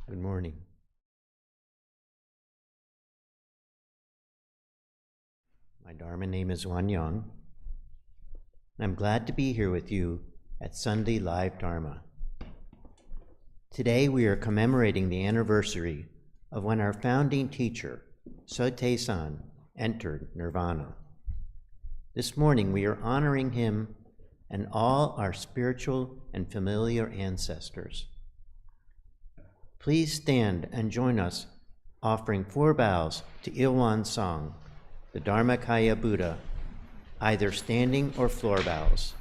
Good morning. My Dharma name is Won Young, and I'm glad to be here with you at Sunday Live Dharma. Today we are commemorating the anniversary of when our founding teacher, Sotae-san, entered Nirvana. This morning we are honoring him and all our spiritual and familiar ancestors. Please stand and join us offering 4 bows to Ilwan Song, the Dharmakaya Buddha, either standing or floor bows.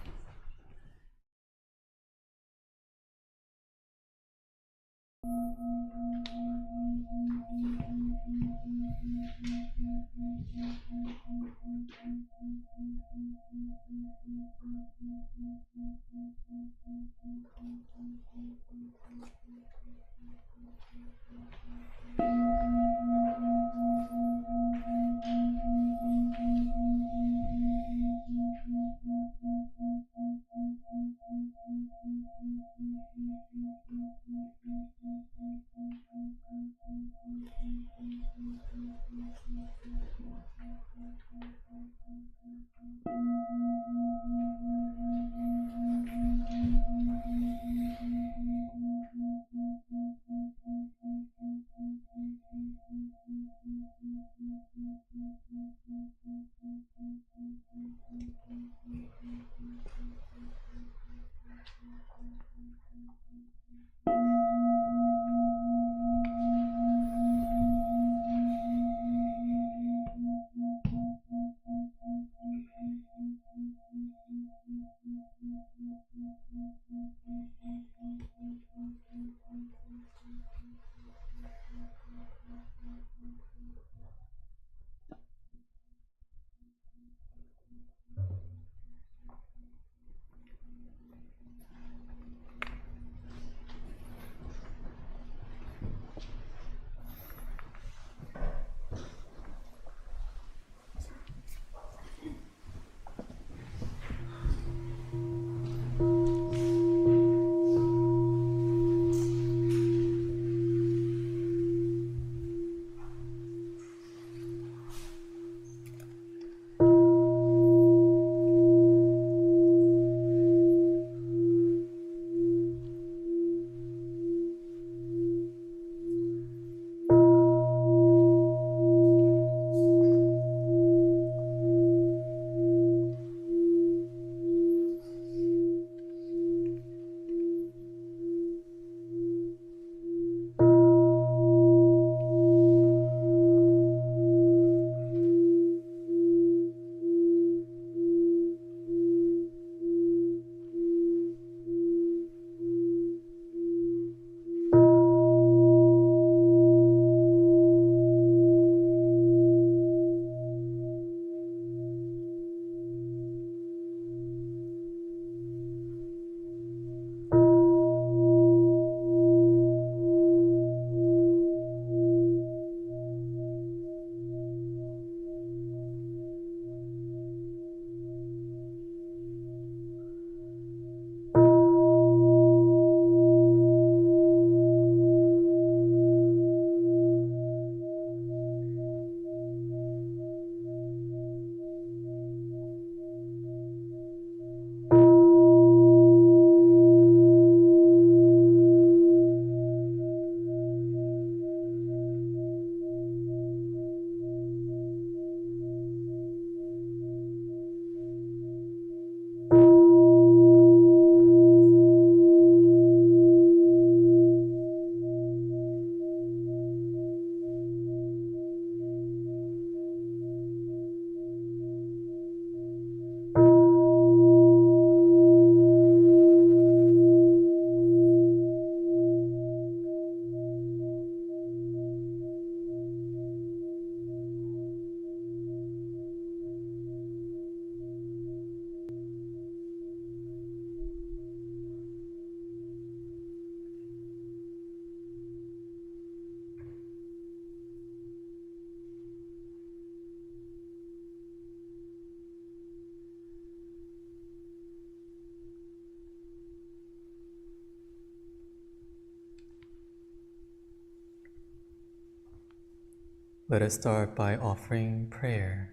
Let us start by offering prayer.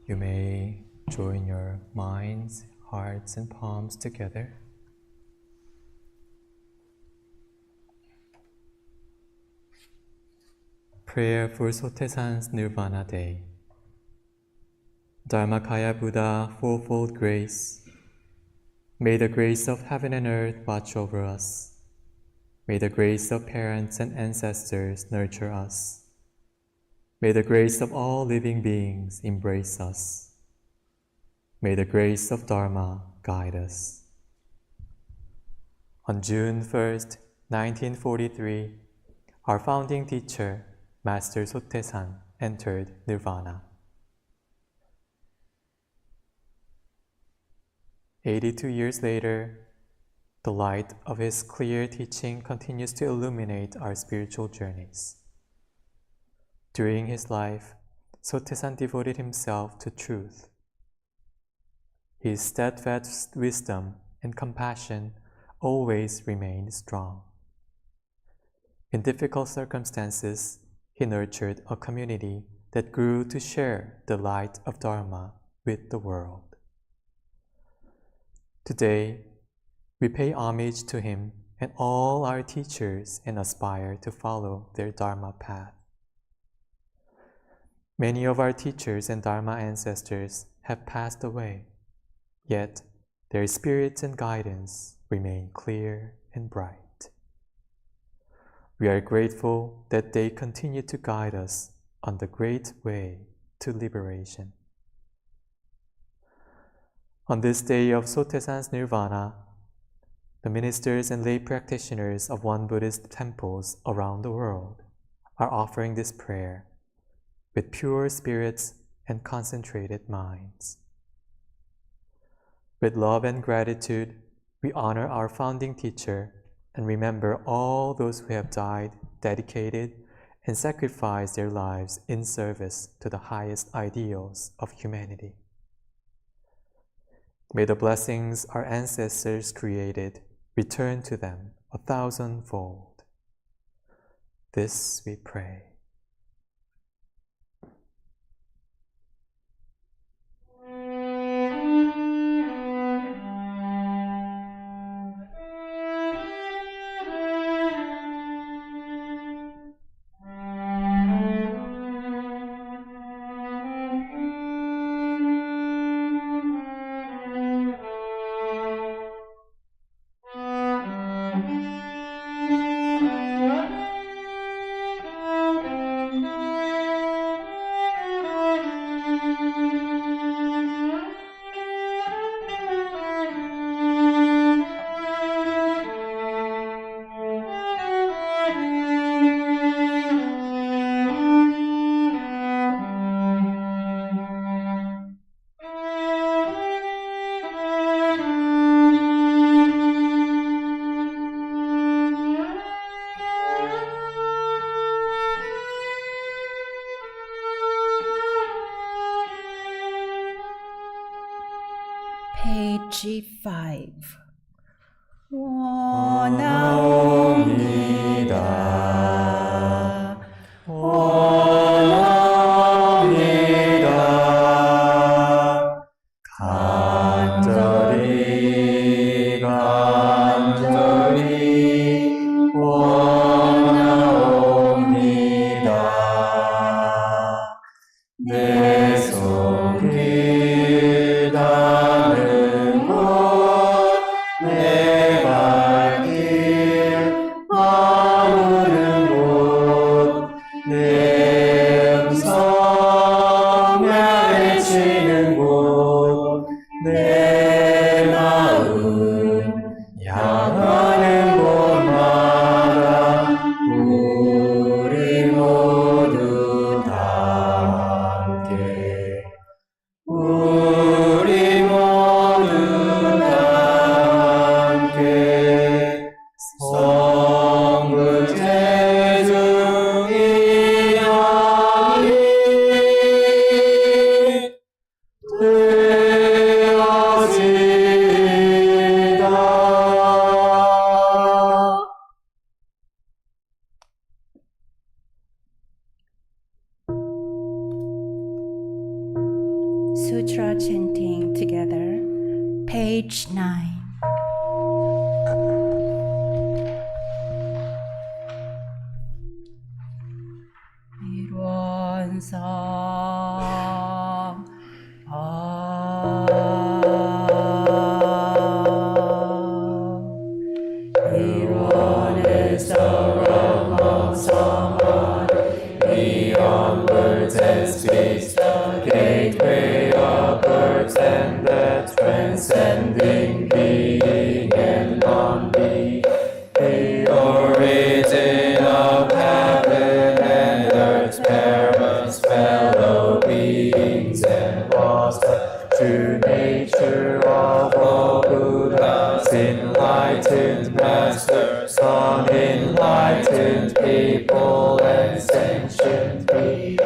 You may join your minds, hearts, and palms together. Prayer for Sotaesan's Nirvana Day. Dharmakaya Buddha, fourfold grace. May the grace of heaven and earth watch over us. May the grace of parents and ancestors nurture us. May the grace of all living beings embrace us. May the grace of Dharma guide us. On June 1st, 1943, our founding teacher, Master Sotaesan, entered Nirvana. 82 years later, the light of his clear teaching continues to illuminate our spiritual journeys. During his life, Sotaesan devoted himself to truth. His steadfast wisdom and compassion always remained strong. In difficult circumstances, he nurtured a community that grew to share the light of Dharma with the world. Today, we pay homage to him and all our teachers and aspire to follow their Dharma path. Many of our teachers and Dharma ancestors have passed away, yet their spirits and guidance remain clear and bright. We are grateful that they continue to guide us on the great way to liberation. On this day of Sotaesan's Nirvana, the ministers and lay practitioners of Won Buddhist temples around the world are offering this prayer with pure spirits and concentrated minds. With love and gratitude, we honor our founding teacher and remember all those who have died, dedicated, and sacrificed their lives in service to the highest ideals of humanity. May the blessings our ancestors created return to them 1,000-fold. This we pray. Page 5. 원하옵니다. 원하옵니다. 간절히 간절히 원하옵니다. 내 손길 닿는 곳 Sutra chanting together, page 9. Beyond birds and speech, the gateway of birds and the transcending being and non-being, the origin of heaven and earth's parents, fellow beings, and was the true nature of all Buddhas, enlightened masters, unenlightened people, and sentient beings,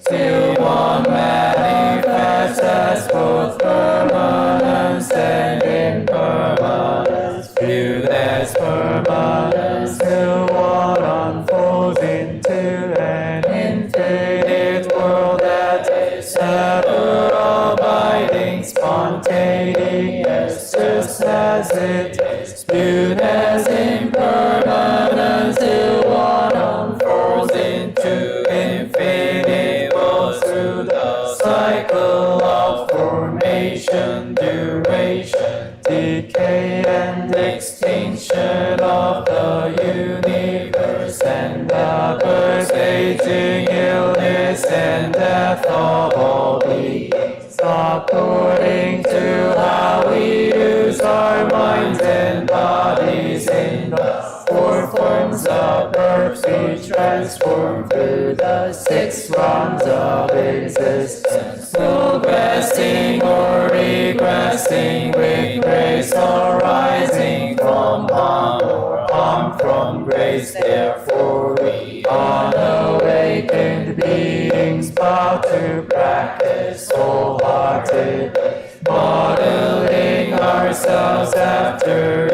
till one manifests as both permanence and impermanence, viewed as permanence, till one unfolds into an infinite world that is ever abiding, spontaneous, just as it is, viewed as impermanence, till one unfolds into infinite worlds through the cycle of formation, duration, decay, and extinction of the universe, and the birth, aging, illness, and death of all beings, according to how we use our minds and bodies in the four forms of birth, we transform through the 6 realms of existence, progressing or regressing with grace, arising from harm or harm from grace. Therefore we unawakened beings vow to practice wholeheartedly, modeling ourselves after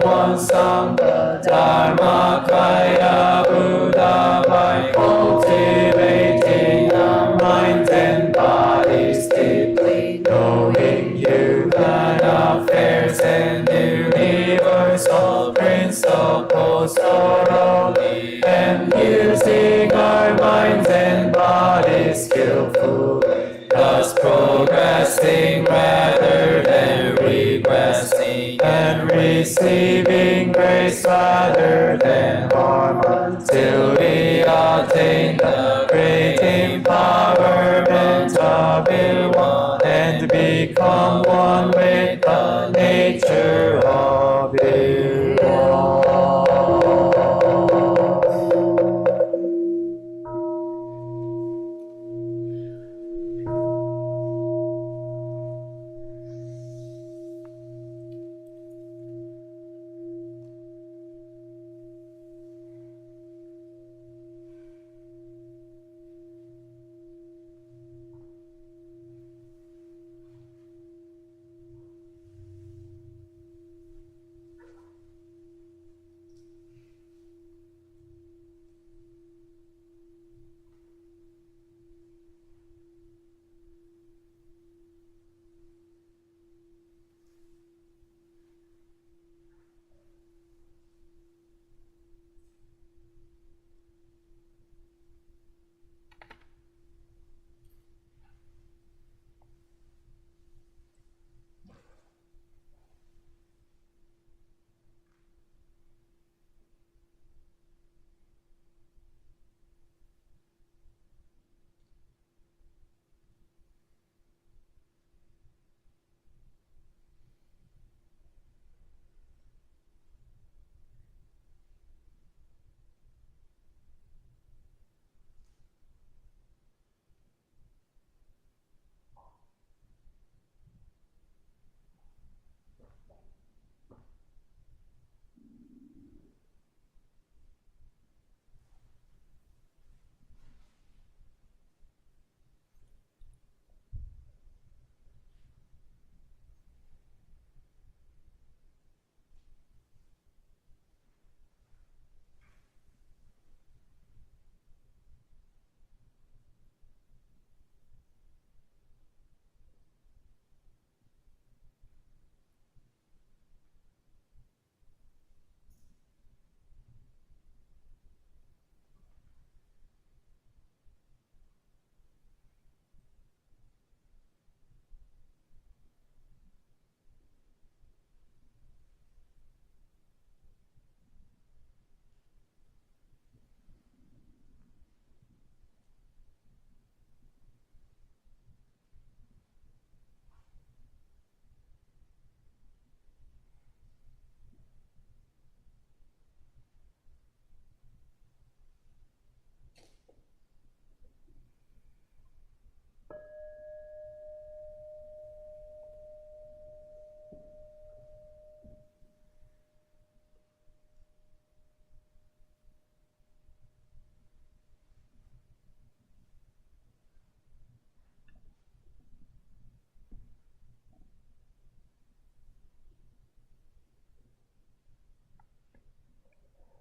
Won Sangha Dharma Kaya Buddha, by cultivating our minds and bodies deeply, knowing human affairs and universal principles thoroughly, and using our minds and bodies skillfully, thus progressing rather than regressing, and receiving grace rather than harm, until we attain the great empowerment of One and become one with the nature of One.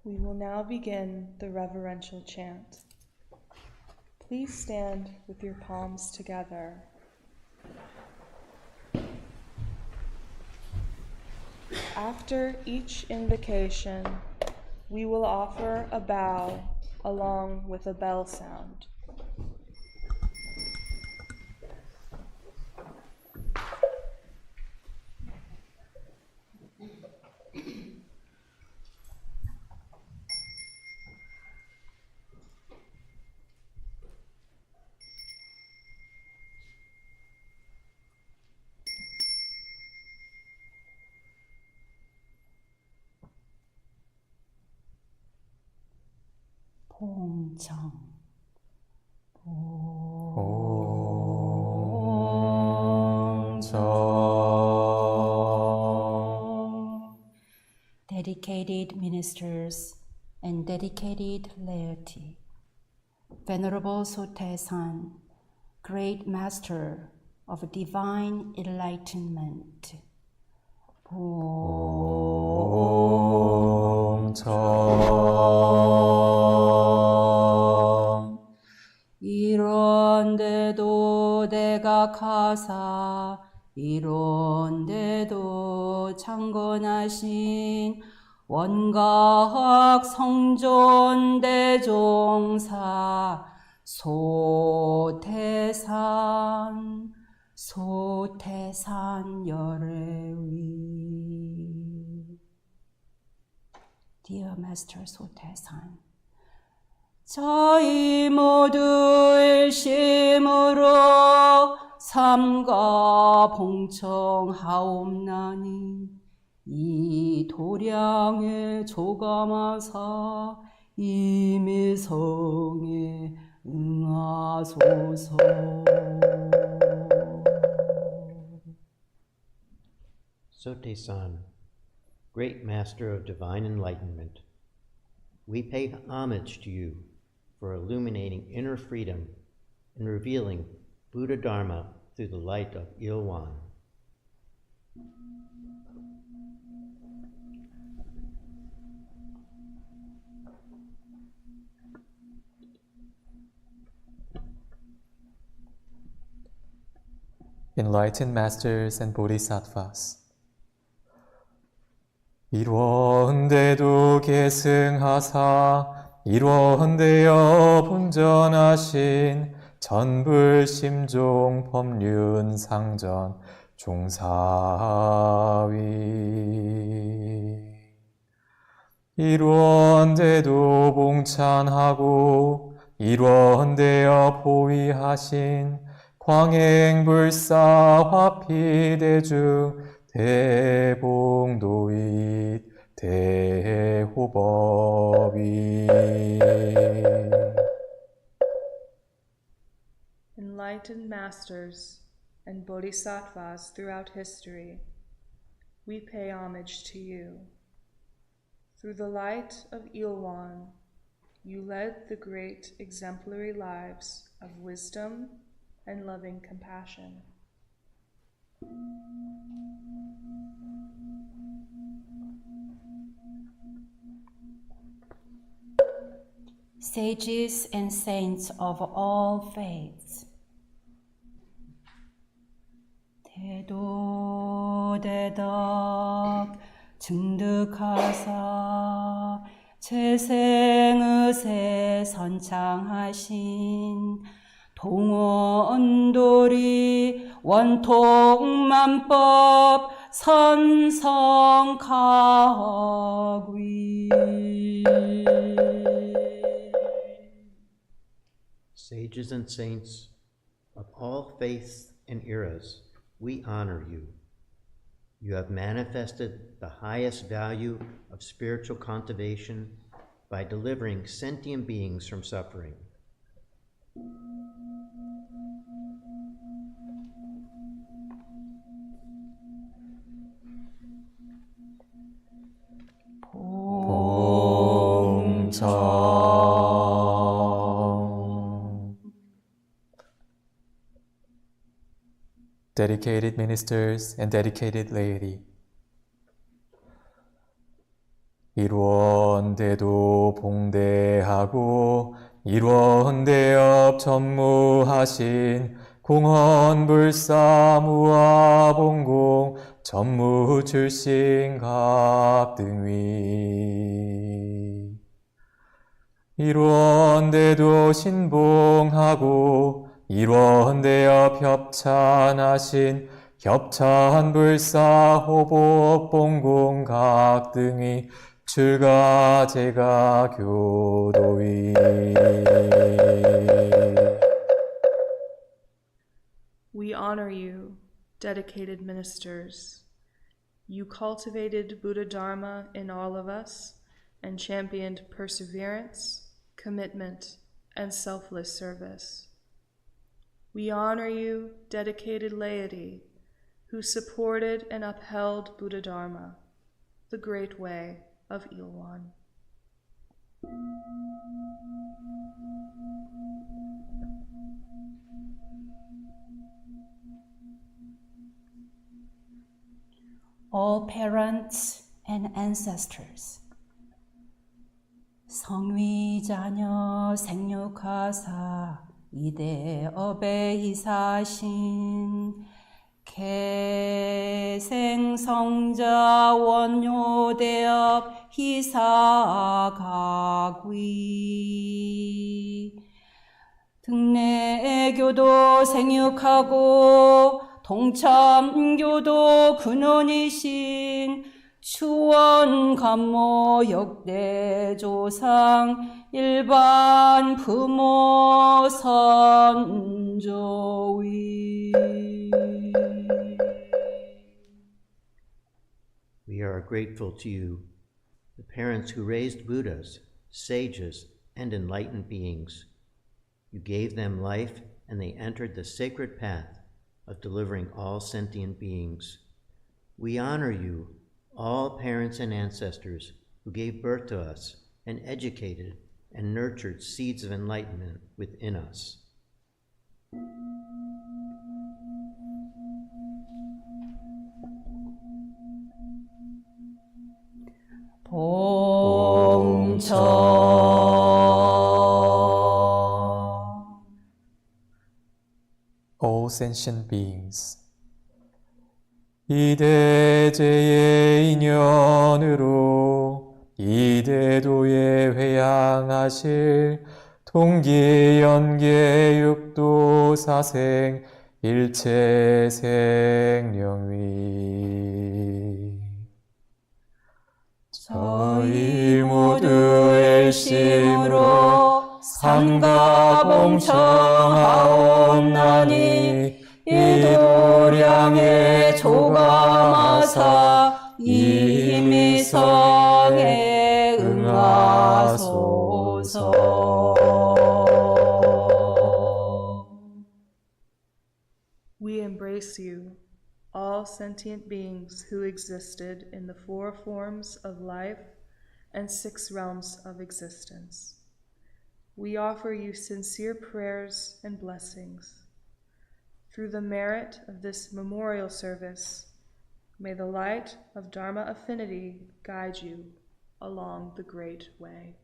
We will now begin the reverential chant. Please stand with your palms together. After each invocation, we will offer a bow along with a bell sound. 봉정 Dedicated ministers and dedicated laity, Venerable Sotaesan, great master of divine enlightenment, 이런데도 내가 가사 이런데도 창건하신 원각 성존 대종사 소태산 열애위. Dear Master 소태산, 저희 모두 일심으로 삼가 봉청하옵나니 이 도량에 조감하사 이미성에 응하소서. Sotaesan, great master of divine enlightenment, we pay homage to you for illuminating inner freedom and revealing Buddha Dharma through the light of Ilwan. Enlightened Masters and Bodhisattvas, 이런데도 계승하사 이런데여 분전하신 전불심종 법륜상전 종사위, 이런데도 봉찬하고 이런데여 보위하신 광행불사 화피대중 대봉도잇 대호법이. Enlightened masters and bodhisattvas throughout history, we pay homage to you. Through the light of Ilwan, you led the great exemplary lives of wisdom and loving compassion. Sages and saints of all faiths, 대도대덕 증득하사 재생의세 선창하신 동원도리 원통만법 선성가귀. Sages and saints of all faiths and eras, we honor you. You have manifested the highest value of spiritual cultivation by delivering sentient beings from suffering. Dedicated ministers and dedicated laity, 이루어 이런데도 봉대하고 이런데업 전무하신 공헌불사무화봉공 전무 출신 각등위 이런데도 신봉하고 이런데업 협찬하신 협찬불사 호복봉공 각등위 출가제가 교도위 We honor you, dedicated ministers. You cultivated Buddha Dharma in all of us and championed perseverance, commitment, and selfless service. We honor you, dedicated laity, who supported and upheld Buddha Dharma, the great way of Ilwan. All parents and ancestors. 성위자녀 생육하사 이대업에 이사신 개생성자 원효대업 희사가귀 등내교도 생육하고 동참교도 근원이신 추원감모 역대조상 일반 부모 선조위 We are grateful to you, the parents who raised Buddhas, sages, and enlightened beings. You gave them life and they entered the sacred path of delivering all sentient beings. We honor you, all parents and ancestors who gave birth to us and educated and nurtured seeds of enlightenment within us. All sentient beings, 이대제의 인연으로 이대도에 회양하실 동기연계 육도 사생 일체 생령위 저희 모두 일심으로 삼가봉청하옵나니 이도량에 조감하사 이미성에 응하소서. We embrace you, all sentient beings who existed in the 4 forms of life and 6 realms of existence. We offer you sincere prayers and blessings. Through the merit of this memorial service, may the light of Dharma affinity guide you along the great way.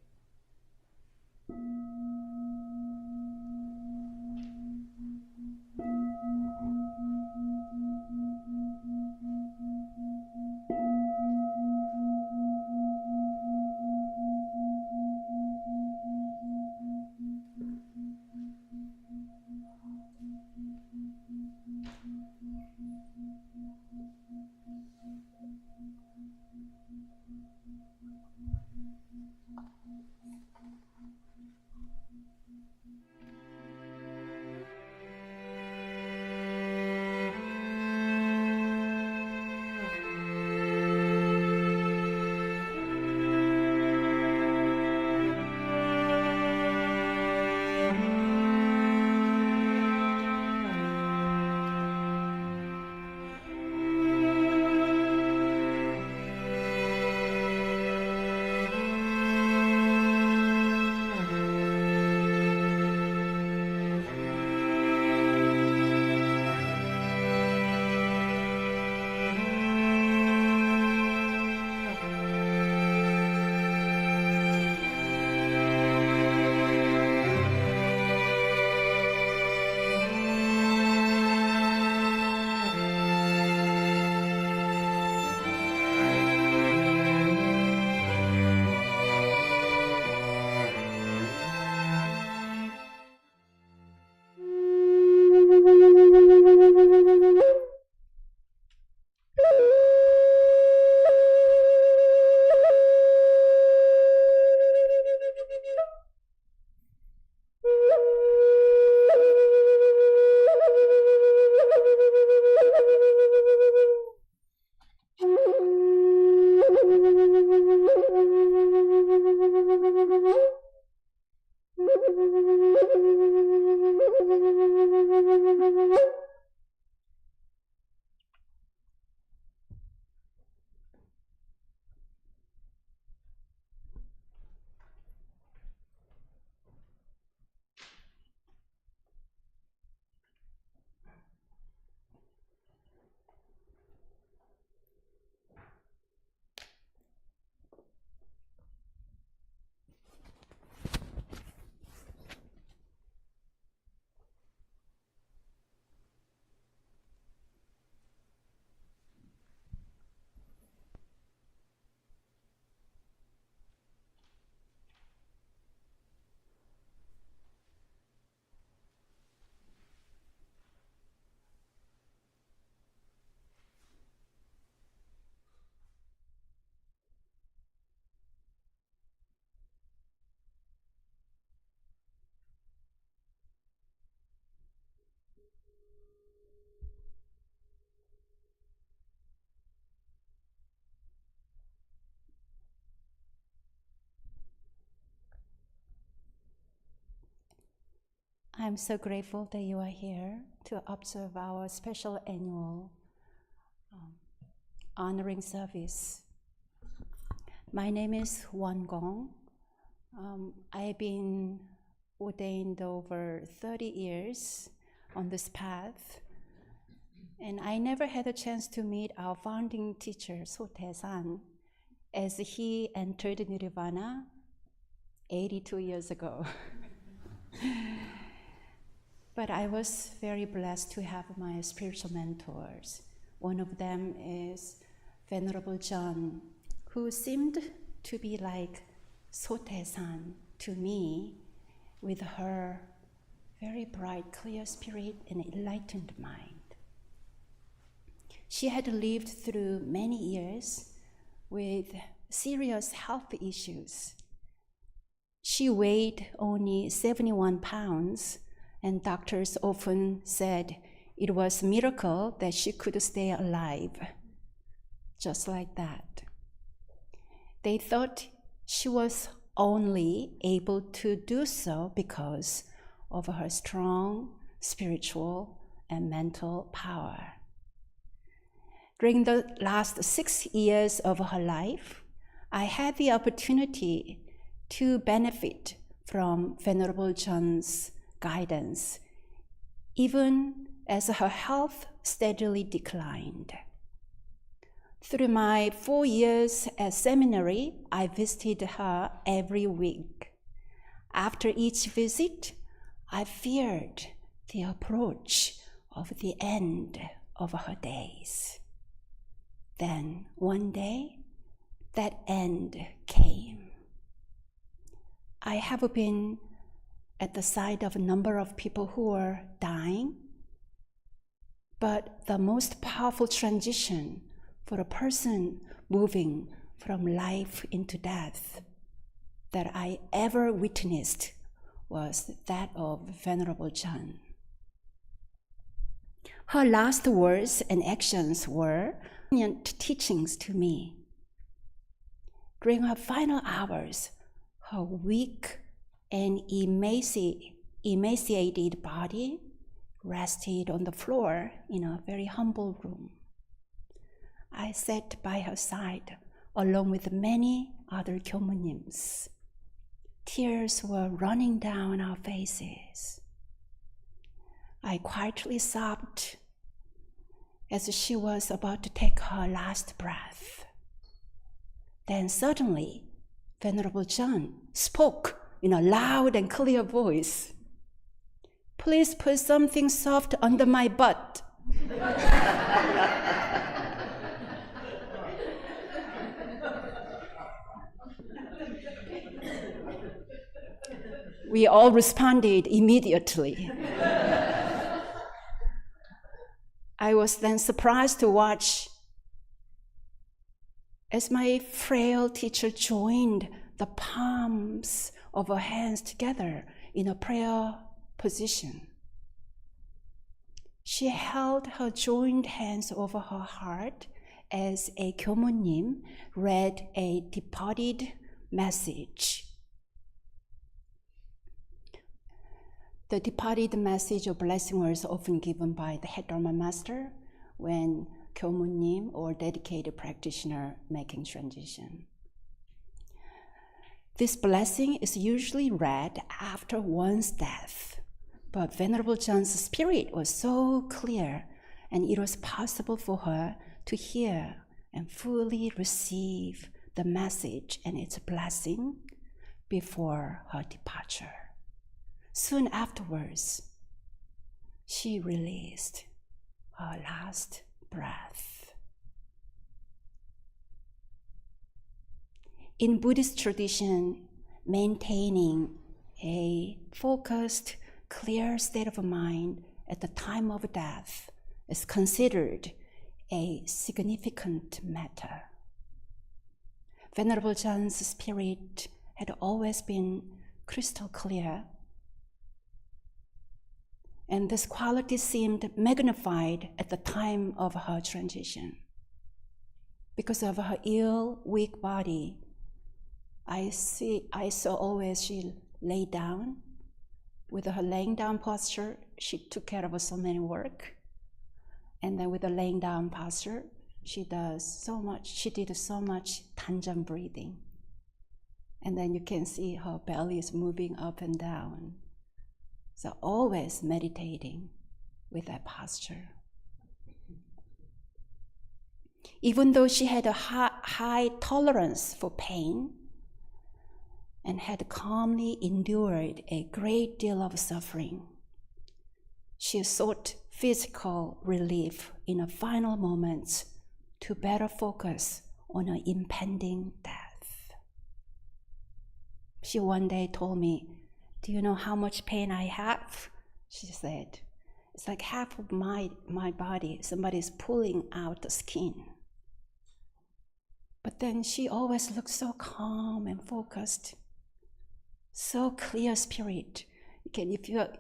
I'm so grateful that you are here to observe our special annual honoring service. My name is Won Gong. I've been ordained over 30 years on this path, and I never had a chance to meet our founding teacher, Sotae-san, as he entered Nirvana 82 years ago. But I was very blessed to have my spiritual mentors. One of them is Venerable John, who seemed to be like Sotae-san to me, with her very bright, clear spirit and enlightened mind. She had lived through many years with serious health issues. She weighed only 71 pounds, and doctors often said it was a miracle that she could stay alive, just like that. They thought she was only able to do so because of her strong spiritual and mental power. During the last 6 years of her life, I had the opportunity to benefit from Venerable John's guidance, even as her health steadily declined. Through my 4 years at seminary, I visited her every week. After each visit, I feared the approach of the end of her days. Then one day, that end came. I have been at the side of a number of people who were dying, but the most powerful transition for a person moving from life into death that I ever witnessed was that of Venerable John. Her last words and actions were poignant teachings to me. During her final hours, her weak and emaciated body rested on the floor in a very humble room. I sat by her side along with many other Kyomunims. Tears were running down our faces. I quietly sobbed as she was about to take her last breath. Then suddenly, Venerable John spoke in a loud and clear voice. "Please put something soft under my butt." We all responded immediately. I was then surprised to watch as my frail teacher joined the palms of her hands together in a prayer position. She held her joined hands over her heart as a Kyomunim read a departed message. The departed message or blessing words often given by the head Dharma master when Kyomunim or dedicated practitioner making transition. This blessing is usually read after one's death, but Venerable Chan's spirit was so clear and it was possible for her to hear and fully receive the message and its blessing before her departure. Soon afterwards, she released her last breath. In Buddhist tradition, maintaining a focused, clear state of mind at the time of death is considered a significant matter. Venerable Chan's spirit had always been crystal clear, and this quality seemed magnified at the time of her transition. Because of her ill, weak body, I saw always she lay down. With her laying down posture, she took care of so many work. And then with the laying down posture, she did so much tanjam breathing. And then you can see her belly is moving up and down. So always meditating with that posture. Even though she had a high tolerance for pain and had calmly endured a great deal of suffering, she sought physical relief in her final moments to better focus on her impending death. She one day told me, "Do you know how much pain I have?" She said, "It's like half of my body, somebody's pulling out the skin." But then she always looked so calm and focused, so clear spirit.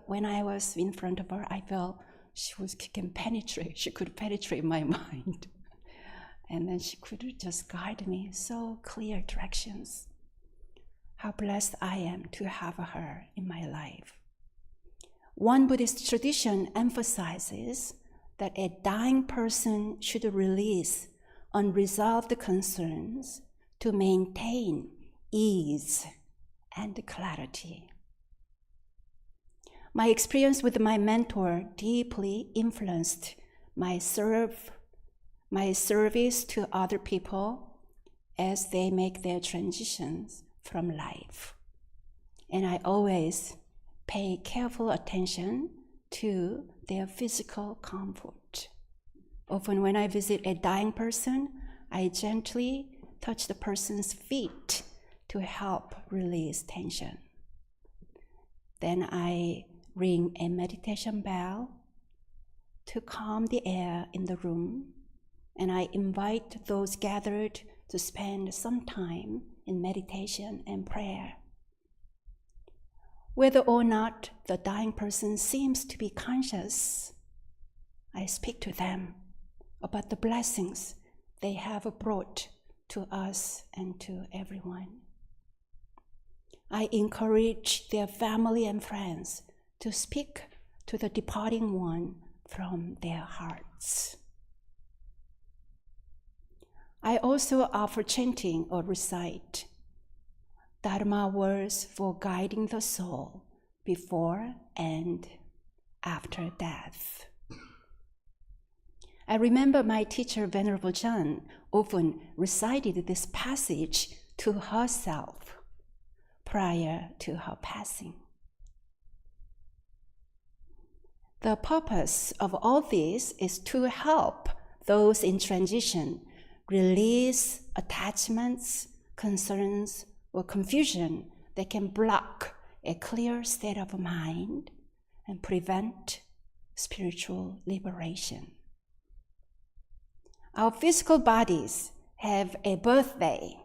When I was in front of her, I felt she could penetrate my mind. And then she could just guide me, so clear directions. How blessed I am to have her in my life. Won Buddhist tradition emphasizes that a dying person should release unresolved concerns to maintain ease and clarity. My experience with my mentor deeply influenced my service to other people as they make their transitions from life. And I always pay careful attention to their physical comfort. Often when I visit a dying person, I gently touch the person's feet to help release tension. Then I ring a meditation bell to calm the air in the room, and I invite those gathered to spend some time in meditation and prayer. Whether or not the dying person seems to be conscious, I speak to them about the blessings they have brought to us and to everyone. I encourage their family and friends to speak to the departing one from their hearts. I also offer chanting or recite Dharma words for guiding the soul before and after death. I remember my teacher, Venerable Chan, often recited this passage to herself prior to her passing. The purpose of all this is to help those in transition release attachments, concerns, or confusion that can block a clear state of mind and prevent spiritual liberation. Our physical bodies have a birthday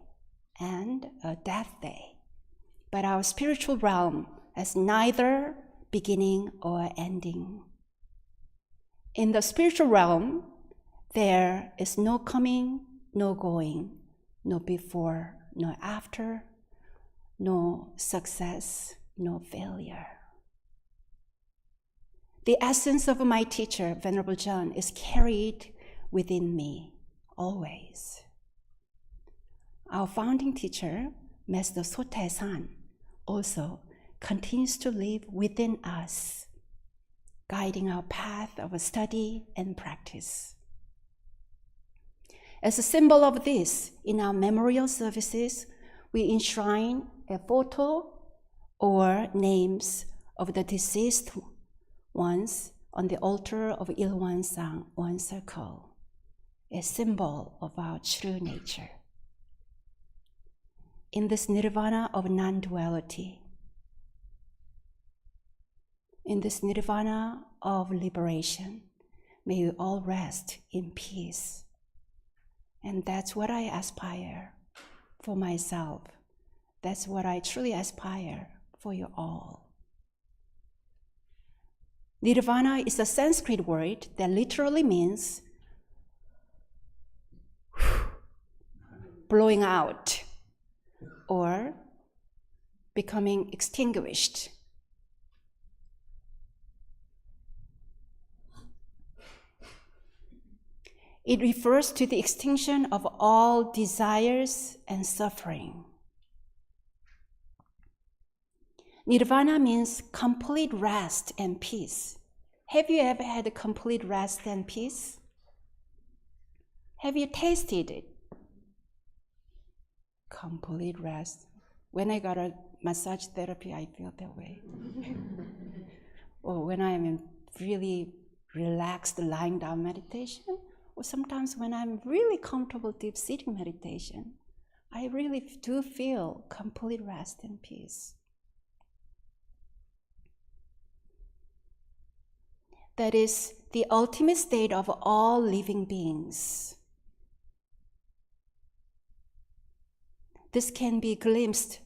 and a death day, but our spiritual realm has neither beginning or ending. In the spiritual realm, there is no coming, no going, no before, no after, no success, no failure. The essence of my teacher, Venerable John, is carried within me always. Our founding teacher, Master Sotae-san, also continues to live within us, guiding our path of study and practice. As a symbol of this, in our memorial services, we enshrine a photo or names of the deceased ones on the altar of Ilwan-sang, one circle, a symbol of our true nature. In this nirvana of non-duality, in this nirvana of liberation, may we all rest in peace. And that's what I aspire for myself. That's what I truly aspire for you all. Nirvana is a Sanskrit word that literally means blowing out or becoming extinguished. It refers to the extinction of all desires and suffering. Nirvana means complete rest and peace. Have you ever had complete rest and peace? Have you tasted it? Complete rest. When I got a massage therapy, I feel that way. Or when I am in really relaxed lying down meditation, or sometimes when I'm really comfortable deep sitting meditation, I really do feel complete rest and peace. That is the ultimate state of all living beings. This can be glimpsed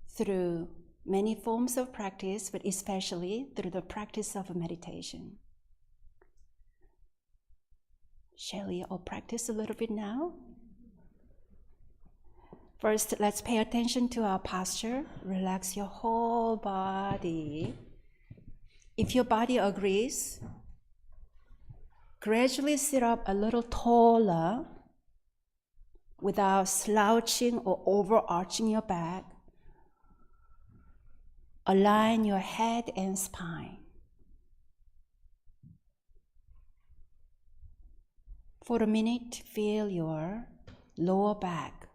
through many forms of practice, but especially through the practice of meditation. Shall we all practice a little bit now? First, let's pay attention to our posture. Relax your whole body. If your body agrees, gradually sit up a little taller without slouching or overarching your back. Align your head and spine. For a minute, feel your lower back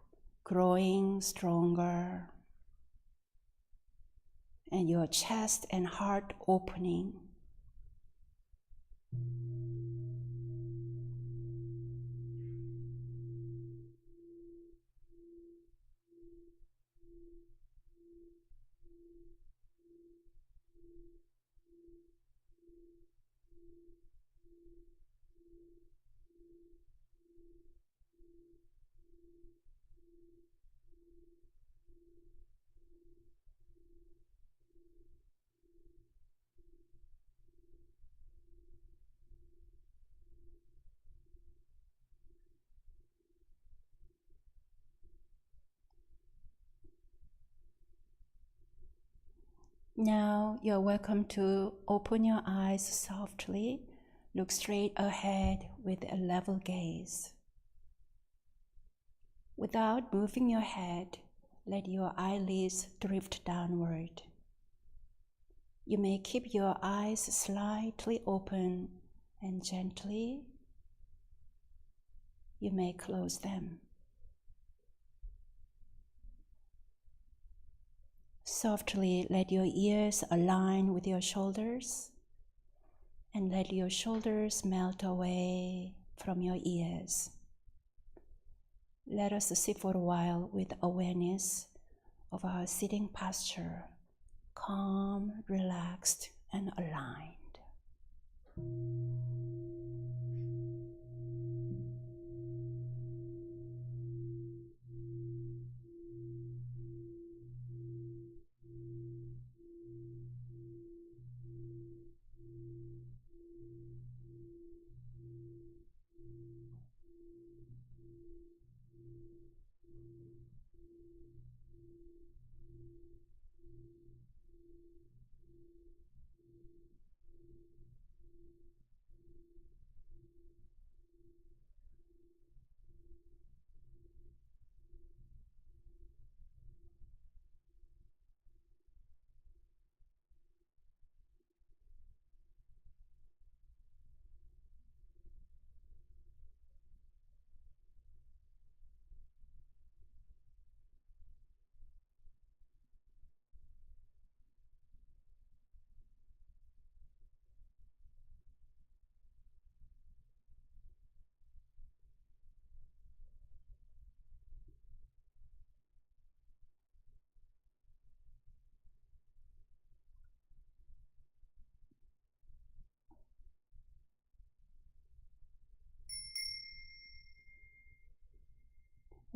growing stronger and your chest and heart opening. Now you're welcome to open your eyes softly, look straight ahead with a level gaze. Without moving your head, let your eyelids drift downward. You may keep your eyes slightly open and gently you may close them. Softly let your ears align with your shoulders and let your shoulders melt away from your ears. Let us sit for a while with awareness of our sitting posture, calm, relaxed, and aligned.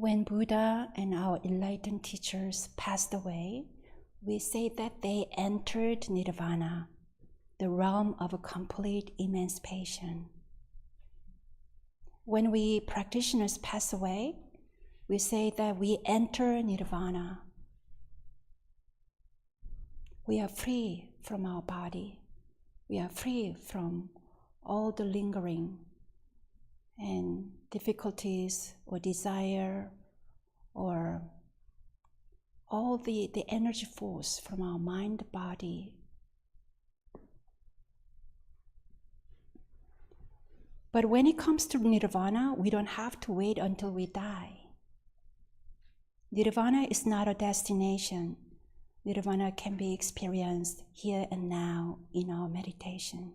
When Buddha and our enlightened teachers passed away, we say that they entered Nirvana, the realm of complete emancipation. When we practitioners pass away, we say that we enter Nirvana. We are free from our body. We are free from all the lingering and difficulties or desire or all the energy force from our mind, body. But when it comes to Nirvana, we don't have to wait until we die. Nirvana is not a destination. Nirvana can be experienced here and now in our meditation.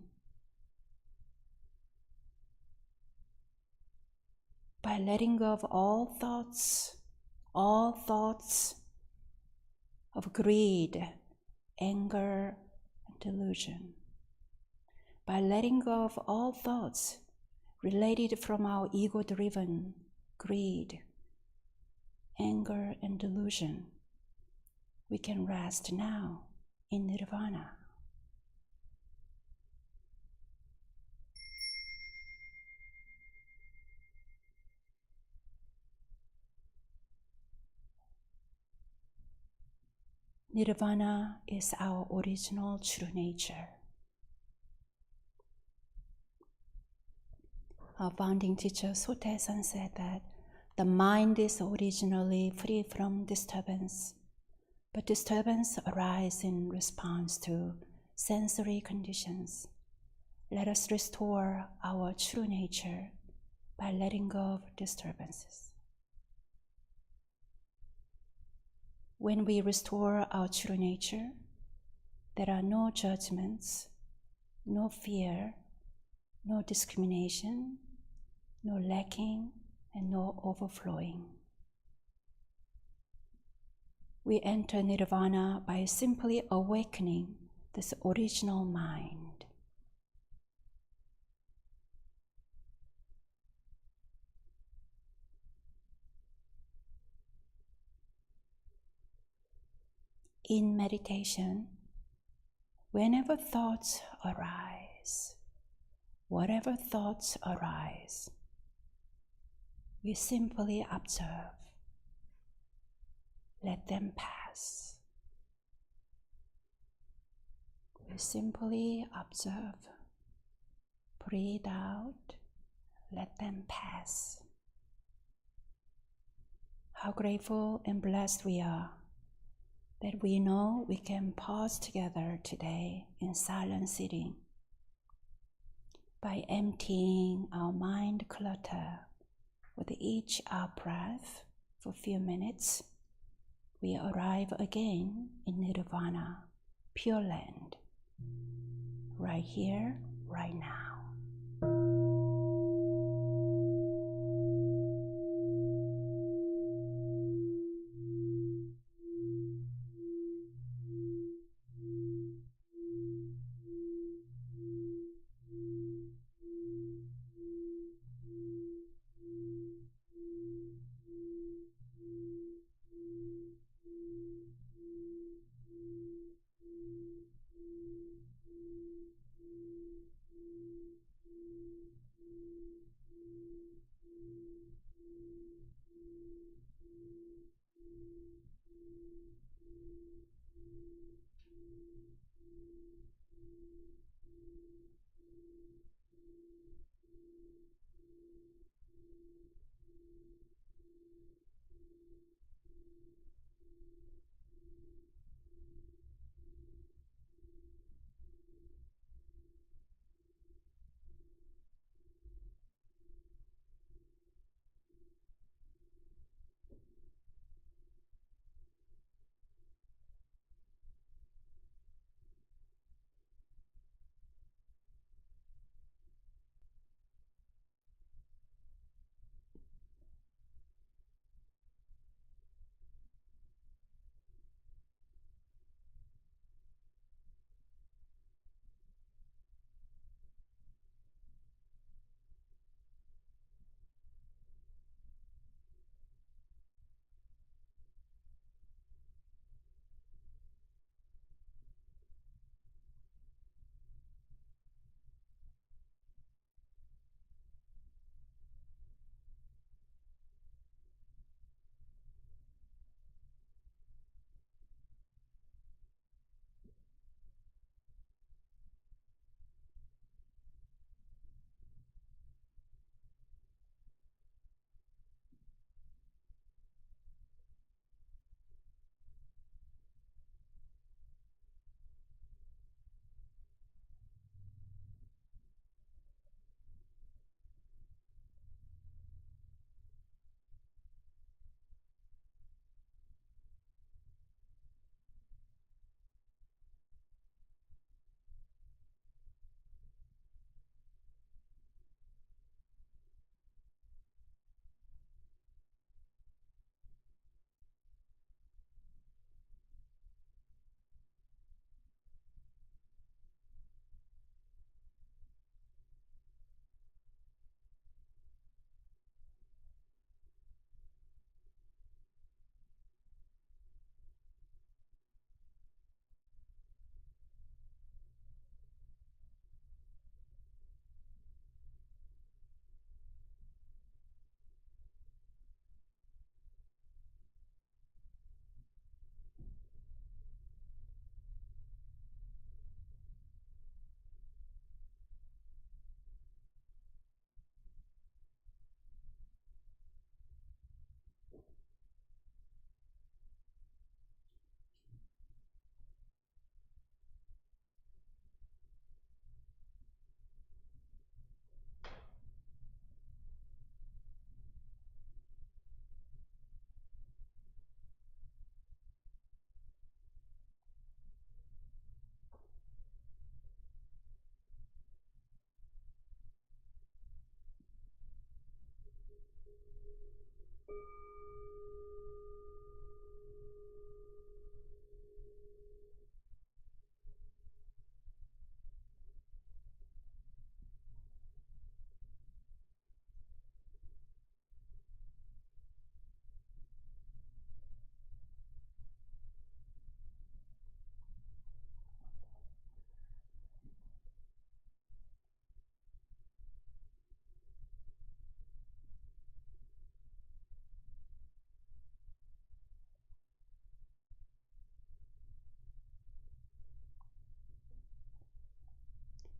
By letting go of all thoughts of greed, anger, and delusion. By letting go of all thoughts related from our ego-driven greed, anger, and delusion, we can rest now in Nirvana. Nirvana is our original true nature. Our founding teacher Sotaesan said that the mind is originally free from disturbance, but disturbance arises in response to sensory conditions. Let us restore our true nature by letting go of disturbances. When we restore our true nature, there are no judgments, no fear, no discrimination, no lacking, and no overflowing. We enter Nirvana by simply awakening this original mind. In meditation, whenever thoughts arise, whatever thoughts arise, we simply observe. Let them pass. We simply observe. Breathe out. Let them pass. How grateful and blessed we are that we know we can pause together today in silent sitting. By emptying our mind clutter with each out-breath for a few minutes, we arrive again in Nirvana, Pure Land, right here, right now.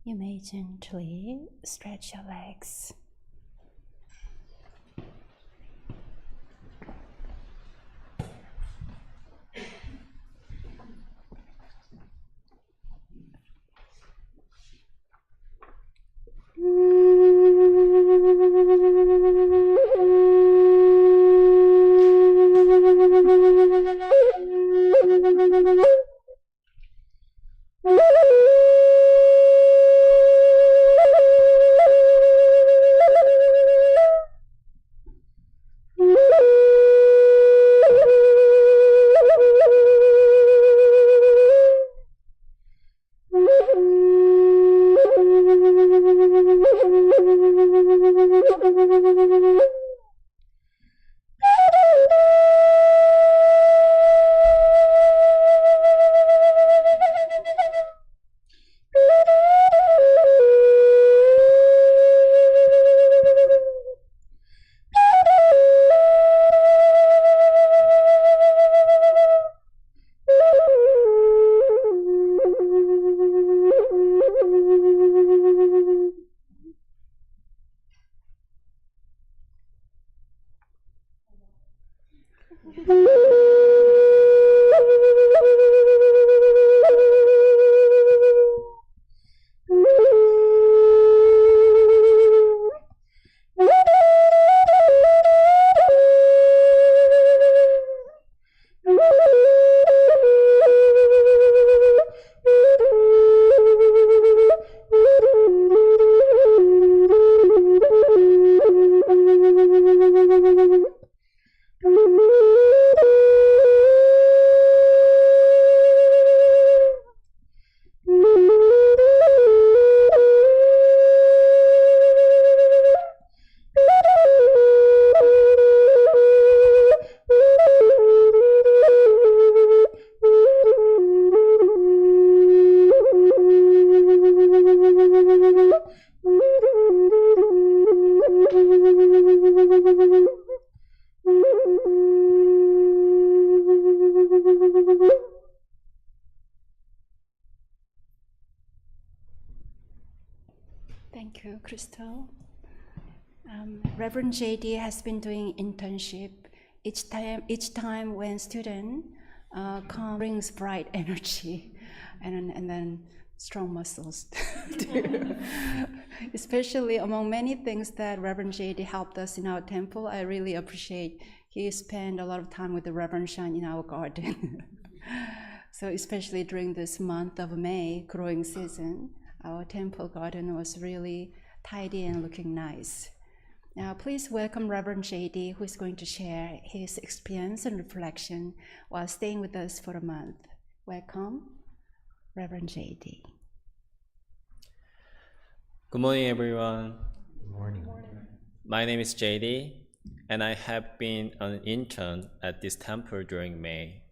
You may gently stretch your legs. Thank you, Crystal. Reverend JD has been doing internship. Each time when student come, brings bright energy, and then strong muscles. Especially among many things that Reverend JD helped us in our temple, I really appreciate. He spent a lot of time with the Reverend Shan in our garden. So especially during this month of May, growing season, our temple garden was really tidy and looking nice. Now, please welcome Reverend JD, who is going to share his experience and reflection while staying with us for a month. Welcome, Reverend JD. Good morning, everyone. Good morning. My name is JD, and I have been an intern at this temple during May.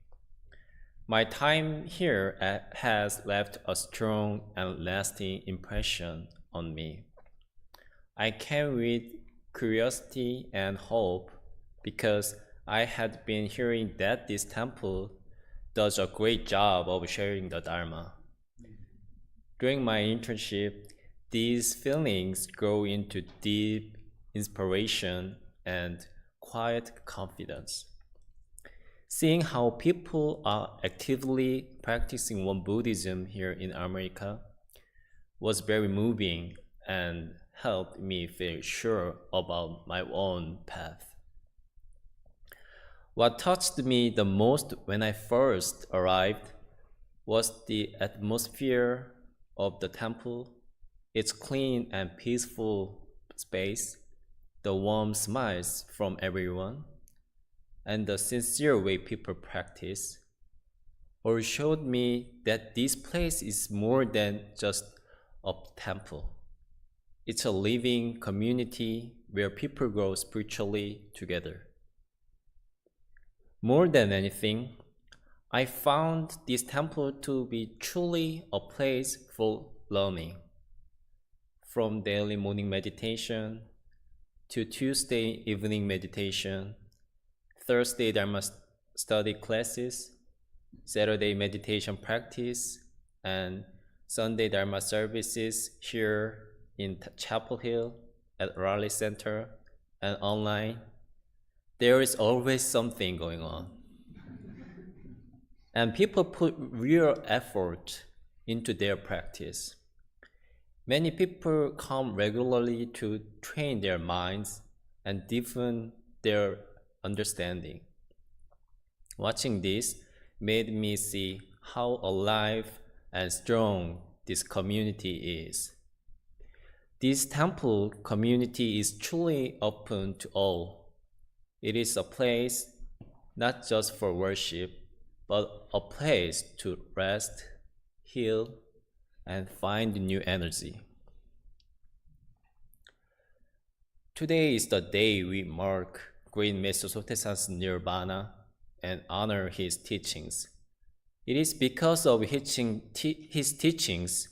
My time here has left a strong and lasting impression on me. I came with curiosity and hope because I had been hearing that this temple does a great job of sharing the Dharma. During my internship, these feelings grow into deep inspiration and quiet confidence. Seeing how people are actively practicing Won Buddhism here in America was very moving and helped me feel sure about my own path. What touched me the most when I first arrived was the atmosphere of the temple, its clean and peaceful space, the warm smiles from everyone, and the sincere way people practice, all showed me that this place is more than just a temple. It's a living community where people grow spiritually together. More than anything, I found this temple to be truly a place for learning. From daily morning meditation to Tuesday evening meditation, Thursday Dharma study classes, Saturday meditation practice, and Sunday Dharma services here in Chapel Hill, at Raleigh Center, and online, there is always something going on. And people put real effort into their practice. Many people come regularly to train their minds and deepen their understanding. Watching this made me see how alive and strong this community is. This temple community is truly open to all. It is a place not just for worship, but a place to rest, heal, and find new energy. Today is the day we mark Great Master Sotaesan's Nirvana and honor his teachings. It is because of his teachings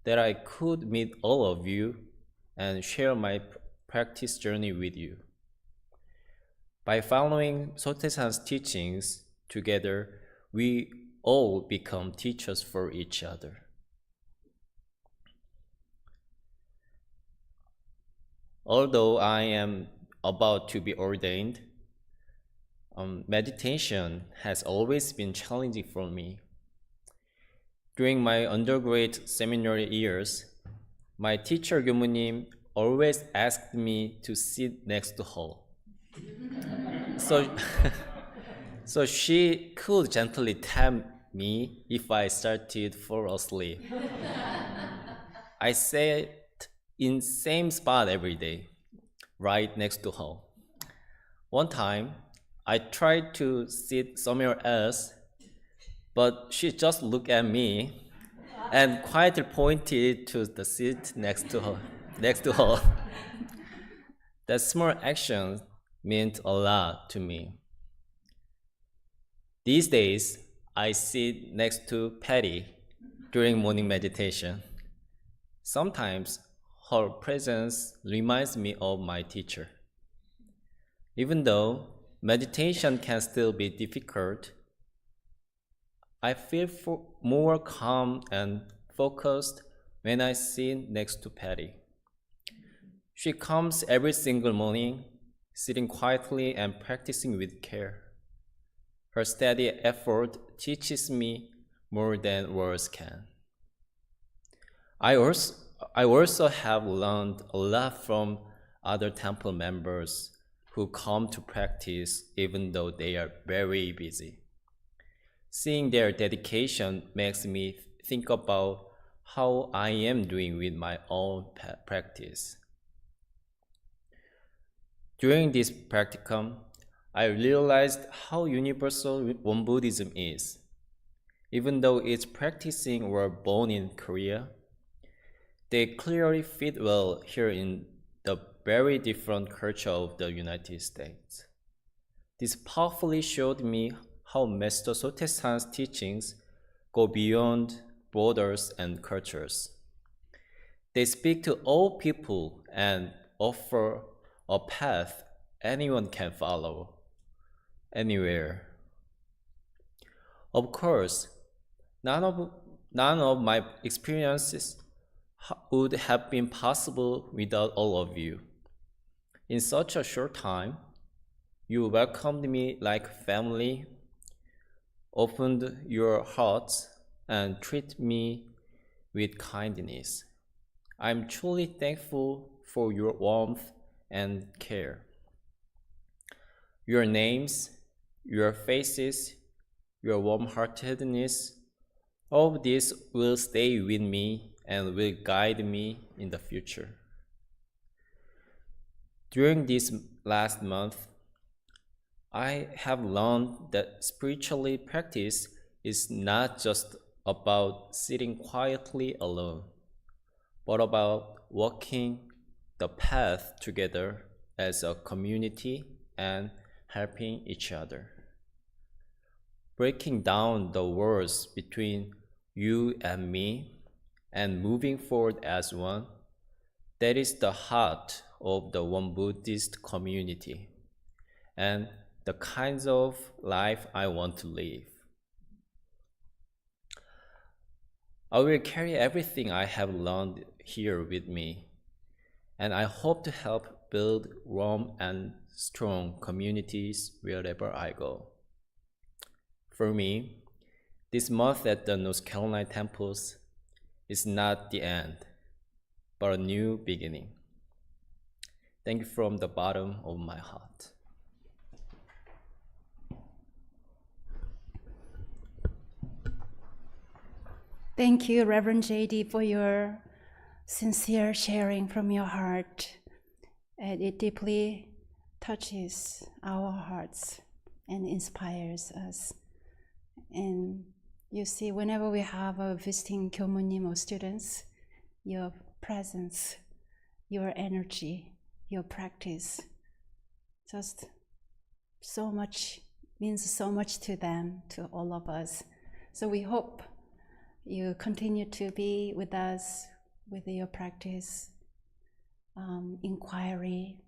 that I could meet all of you and share my practice journey with you. By following Sotaesan's teachings together, we all become teachers for each other. Although I am about to be ordained, meditation has always been challenging for me. During my undergraduate seminary years, my teacher Gyumunim always asked me to sit next to her. So she could gently tap me if I started to fall asleep. I sat in same spot every day, right next to her. One time, I tried to sit somewhere else, but she just looked at me and quietly pointed to the seat next to her. That small action meant a lot to me. These days, I sit next to Patty during morning meditation. Sometimes her presence reminds me of my teacher. Even though meditation can still be difficult, I feel more calm and focused when I sit next to Patty. She comes every single morning, sitting quietly and practicing with care. Her steady effort teaches me more than words can. I also have learned a lot from other temple members who come to practice even though they are very busy. Seeing their dedication makes me think about how I am doing with my own practice. During this practicum, I realized how universal Won Buddhism is. Even though its practicing were born in Korea, they clearly fit well here in the very different culture of the United States. This powerfully showed me how Master Sotaesan's teachings go beyond borders and cultures. They speak to all people and offer a path anyone can follow, anywhere. Of course, none of my experiences would have been possible without all of you. In such a short time, you welcomed me like family, opened your hearts, and treated me with kindness. I'm truly thankful for your warmth and care. Your names, your faces, your warm-heartedness, all of this will stay with me and will guide me in the future. During this last month, I have learned that spiritually practice is not just about sitting quietly alone, but about walking the path together as a community and helping each other. Breaking down the walls between you and me and moving forward as one, that is the heart of the Won Buddhist community and the kinds of life I want to live. I will carry everything I have learned here with me, and I hope to help build warm and strong communities wherever I go. For me, this month at the North Carolina temples is not the end, but a new beginning. Thank you from the bottom of my heart. Thank you, Reverend JD, for your sincere sharing from your heart. And it deeply touches our hearts and inspires us. And you see, whenever we have a visiting 교무님 or students, your presence, your energy, your practice, just so much, means so much to them, to all of us. So we hope you continue to be with us with your practice, inquiry,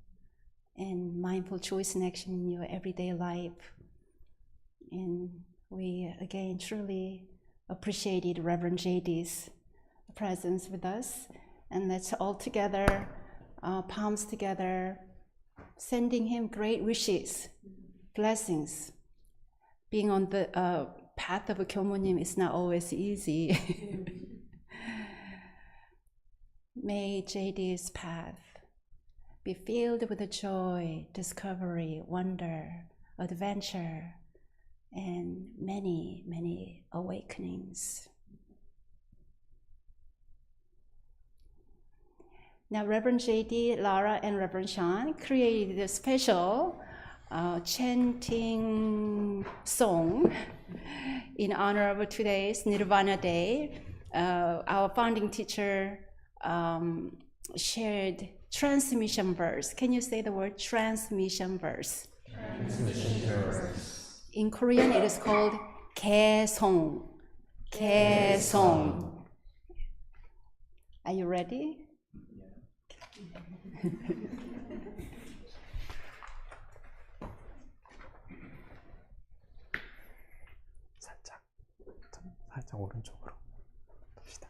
and mindful choice and action in your everyday life. And we again truly appreciated Reverend JD's presence with us. And let's all together, palms together, sending him great wishes, blessings. Being on the path of a 교무님 is not always easy. May JD's path be filled with joy, discovery, wonder, adventure, and many, many awakenings. Now, Reverend JD, Lara, and Reverend Sean created a special chanting song in honor of today's Nirvana Day. Our founding teacher shared transmission verse. Can you say the word transmission verse? Transmission verse. In Korean, it is called 개성. 개성. Are you ready? 살짝 오른쪽으로 봅시다.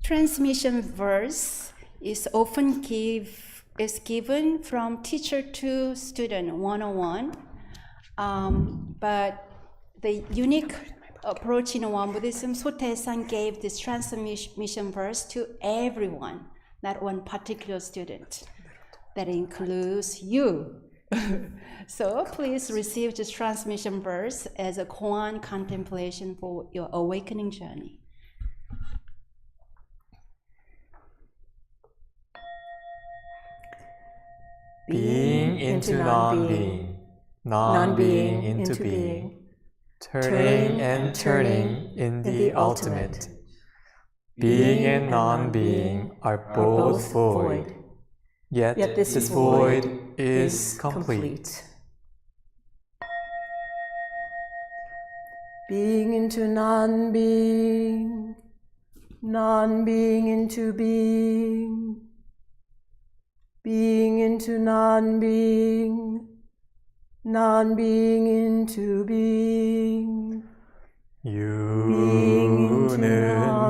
Transmission verse is often given from teacher to student one-on-one, but the unique approach in Won Buddhism, Sotae-san gave this transmission verse to everyone, not one particular student. That includes you. So please receive this transmission verse as a koan contemplation for your awakening journey. Being into non-being, non-being into being, turning and turning in the ultimate. Being and non-being are both void, yet this void is complete. Being into non-being, non-being into being, being into non-being, non-being into being. 유는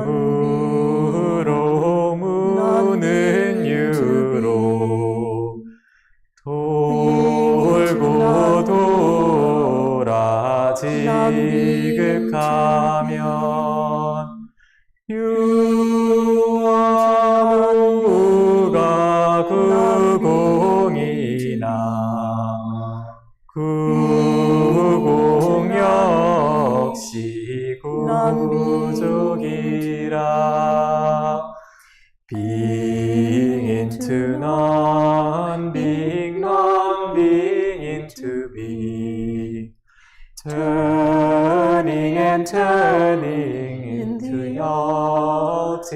무로 무는 유로 돌고 돌아 지극하면 유와 무가 구공이나 구공 역시 구족이라. Being into non-being, non-being into being, turning and turning into the ultimate.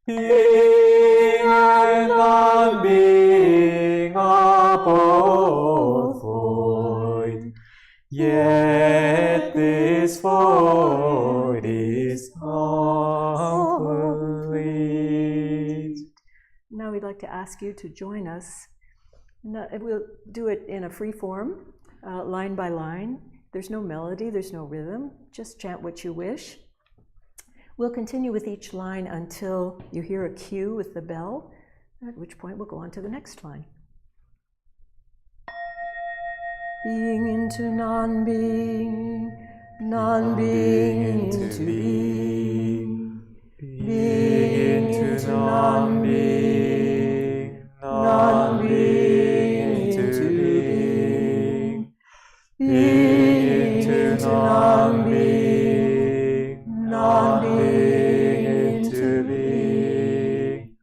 Being and non-being are both void, yet this void is complete. Now we'd like to ask you to join us. We'll do it in a free form, line by line, There's no melody, there's no rhythm, just chant what you wish. We'll continue with each line until you hear a cue with the bell, at which point we'll go on to the next line. Being into non-being, non-being into being, being into non-being, non-being into being, being into non-being, non-being into being,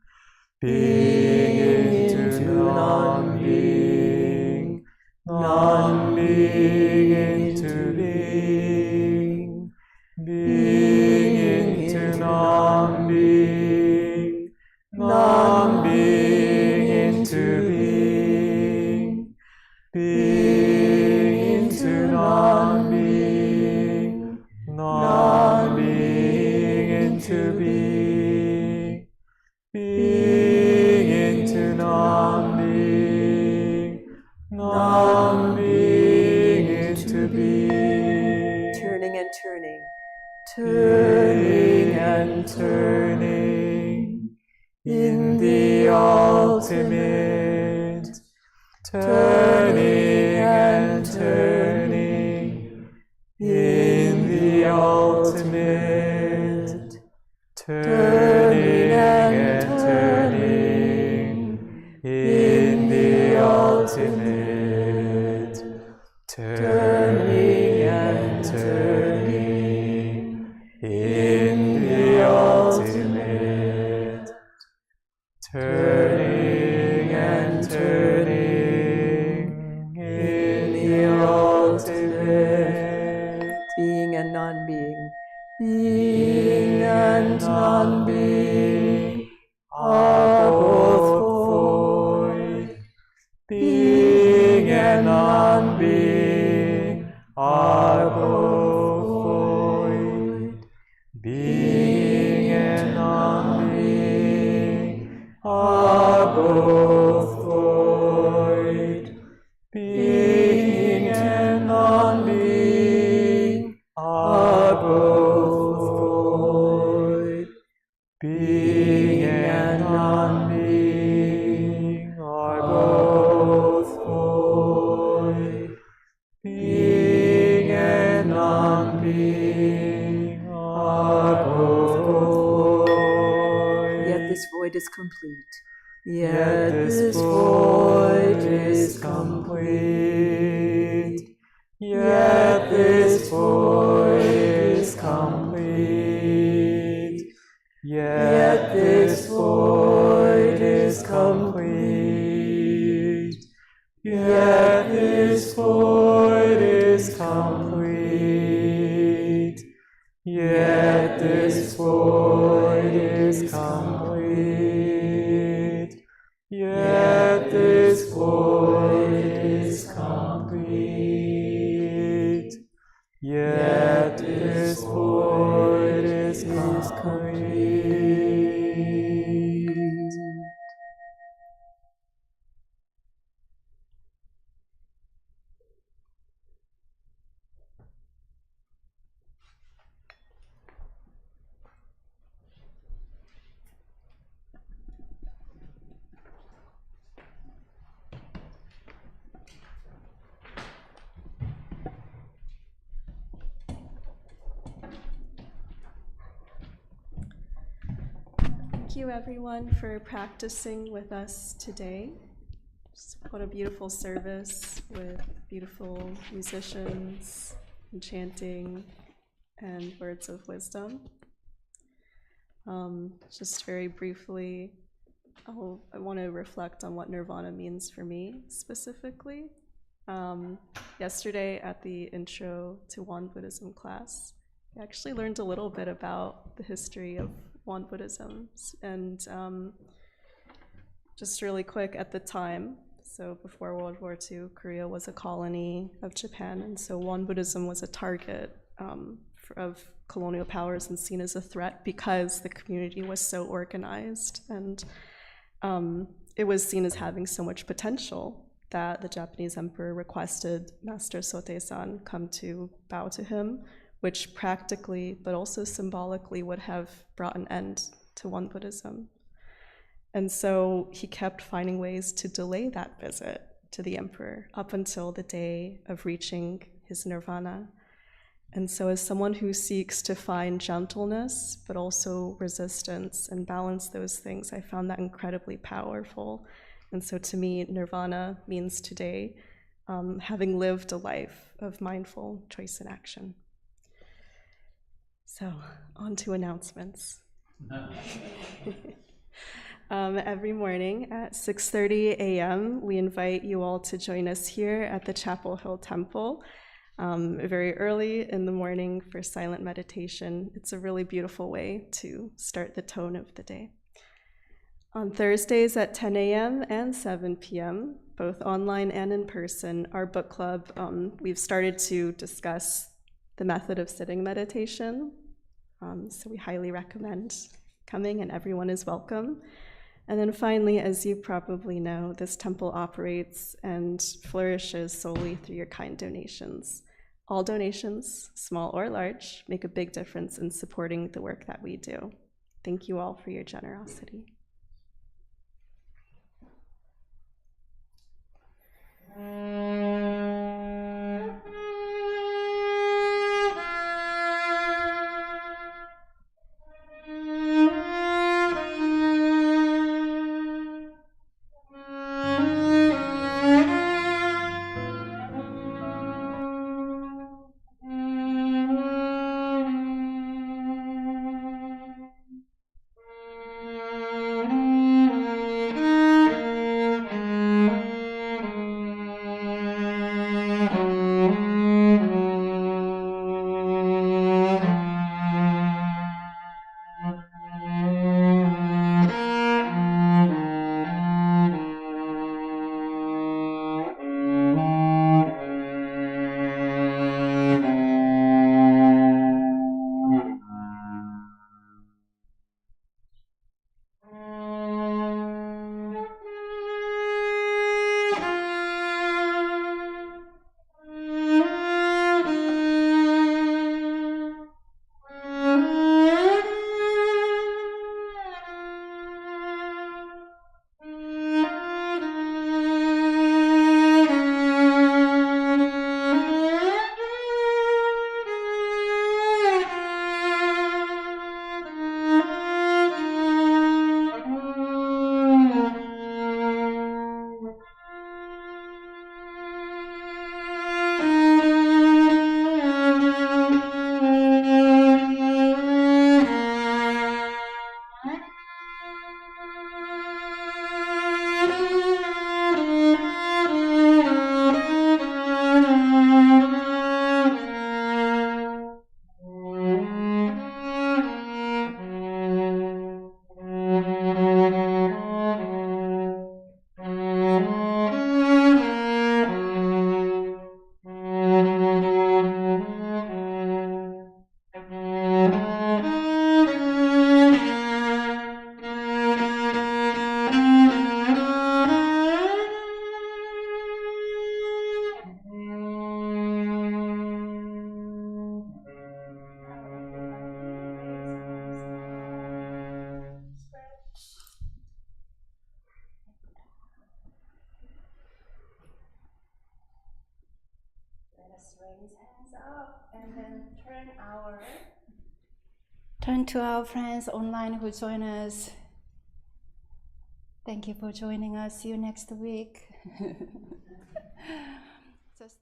being into non-being, non-being into being, being into non-being, non-being into being, being into non-being, non-being into being, being into non-being, non-being into being. Turning and turning, turning and turning in the ultimate, turning and turning in the ultimate, turning and turning in the ultimate, turning and turning in the ultimate, turning and turning in the ultimate. Being and non-being, being and non-being are both void. Being and non-being are both void. Being and non-being are both void. Being and non-being are both void. Being and non-being are both void. Being and non-being are both void. Yet this void is complete. Yet this void is complete. Yet this void is complete. Yet this void is complete. Yet this void is complete. Yet this void is complete. Yet this void is complete. Yet this void is complete. Thank you, everyone, for practicing with us today. What a beautiful service with beautiful musicians and chanting and words of wisdom. Just very briefly, I want to reflect on what Nirvana means for me specifically. Yesterday at the intro to Won Buddhism class, I actually learned a little bit about the history of Won Buddhism. And just really quick, at the time, so before World War II, Korea was a colony of Japan, and so Won Buddhism was a target of colonial powers and seen as a threat because the community was so organized, and it was seen as having so much potential. that the Japanese emperor requested Master Sote-san come to bow to him, which practically but also symbolically would have brought an end to Won Buddhism. And so he kept finding ways to delay that visit to the emperor up until the day of reaching his nirvana. And so as someone who seeks to find gentleness, but also resistance and balance those things, I found that incredibly powerful. And so to me, nirvana means today, having lived a life of mindful choice and action. So on to announcements. Every morning at 6:30 a.m., we invite you all to join us here at the Chapel Hill Temple very early in the morning for silent meditation. It's a really beautiful way to start the tone of the day. On Thursdays at 10 a.m. and 7 p.m., both online and in person, our book club, we've started to discuss the method of sitting meditation. So we highly recommend coming, and everyone is welcome. And then finally, as you probably know, this temple operates and flourishes solely through your kind donations. All donations, small or large, make a big difference in supporting the work that we do. Thank you all for your generosity. Raise hands up and then turn to our friends online who join us. Thank you for joining us. See you next week. Just